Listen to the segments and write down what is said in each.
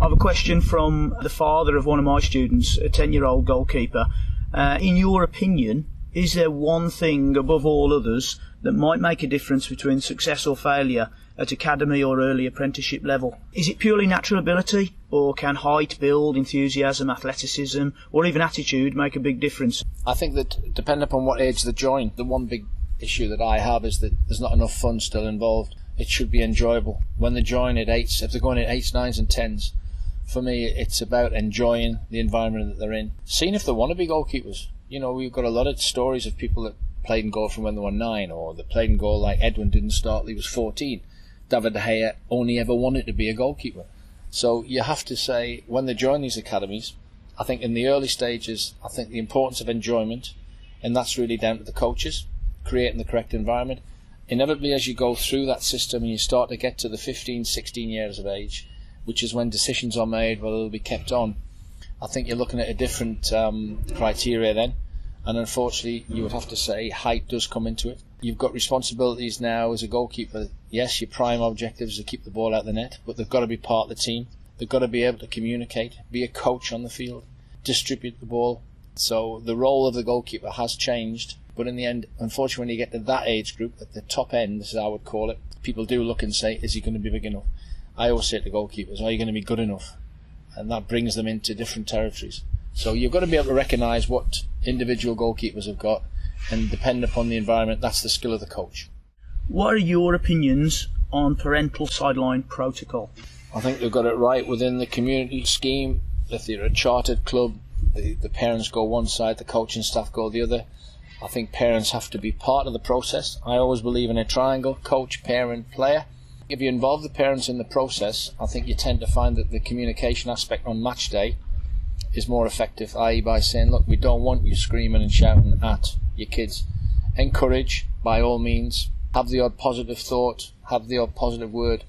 have a question from the father of one of my students, a 10-year-old goalkeeper. In your opinion, is there one thing above all others that might make a difference between success or failure at academy or early apprenticeship level? Is it purely natural ability, or can height, build, enthusiasm, athleticism, or even attitude make a big difference? I think that depending upon what age they join, the one big issue that I have is that there's not enough fun still involved. It should be enjoyable. When they join at 8s, if they're going at 8s, 9s and 10s, for me it's about enjoying the environment that they're in. Seeing if they want to be goalkeepers. You know, we've got a lot of stories of people that played in goal from when they were 9, or they played in goal like Edwin didn't start till he was 14. David De Gea only ever wanted to be a goalkeeper. So you have to say, when they join these academies, I think in the early stages, I think the importance of enjoyment, and that's really down to the coaches, creating the correct environment. Inevitably, as you go through that system and you start to get to the 15, 16 years of age, which is when decisions are made whether they'll be kept on, I think you're looking at a different criteria then. And unfortunately, you would have to say height does come into it. You've got responsibilities now as a goalkeeper. Yes, your prime objective is to keep the ball out of the net, but they've got to be part of the team. They've got to be able to communicate, be a coach on the field, distribute the ball. So the role of the goalkeeper has changed. But in the end, unfortunately, when you get to that age group, at the top end, as I would call it, people do look and say, is he going to be big enough? I always say to goalkeepers, are you going to be good enough? And that brings them into different territories. So you've got to be able to recognise what individual goalkeepers have got, and depending upon the environment, that's the skill of the coach. What are your opinions on parental sideline protocol? I think they've got it right within the community scheme. If they're a chartered club, the parents go one side, the coaching staff go the other. I think parents have to be part of the process. I always believe in a triangle: coach, parent, player. If you involve the parents in the process, I think you tend to find that the communication aspect on match day is more effective, i.e. by saying, look, we don't want you screaming and shouting at your kids. Encourage, by all means. Have the odd positive thought, have the odd positive word,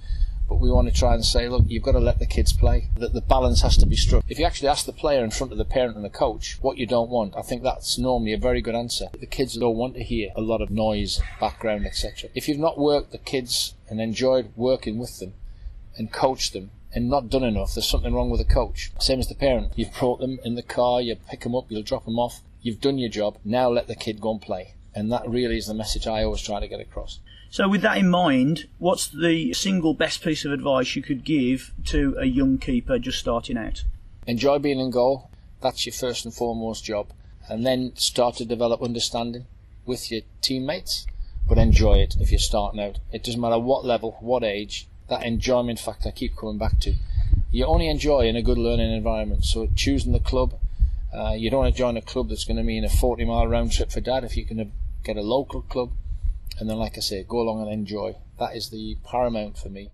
but we want to try and say, look, you've got to let the kids play. That the balance has to be struck. If you actually ask the player in front of the parent and the coach what you don't want, I think that's normally a very good answer. The kids don't want to hear a lot of noise, background, etc. If you've not worked the kids and enjoyed working with them and coached them and not done enough, there's something wrong with the coach. Same as the parent. You've brought them in the car, you pick them up, you'll drop them off. You've done your job. Now let the kid go and play. And that really is the message I always try to get across. So with that in mind, what's the single best piece of advice you could give to a young keeper just starting out? Enjoy being in goal. That's your first and foremost job. And then start to develop understanding with your teammates. But enjoy it if you're starting out. It doesn't matter what level, what age. That enjoyment factor I keep coming back to. You only enjoy in a good learning environment. So choosing the club, you don't want to join a club that's going to mean a 40-mile round trip for dad. If you can get a local club, and then, like I say, go along and enjoy. That is the paramount for me.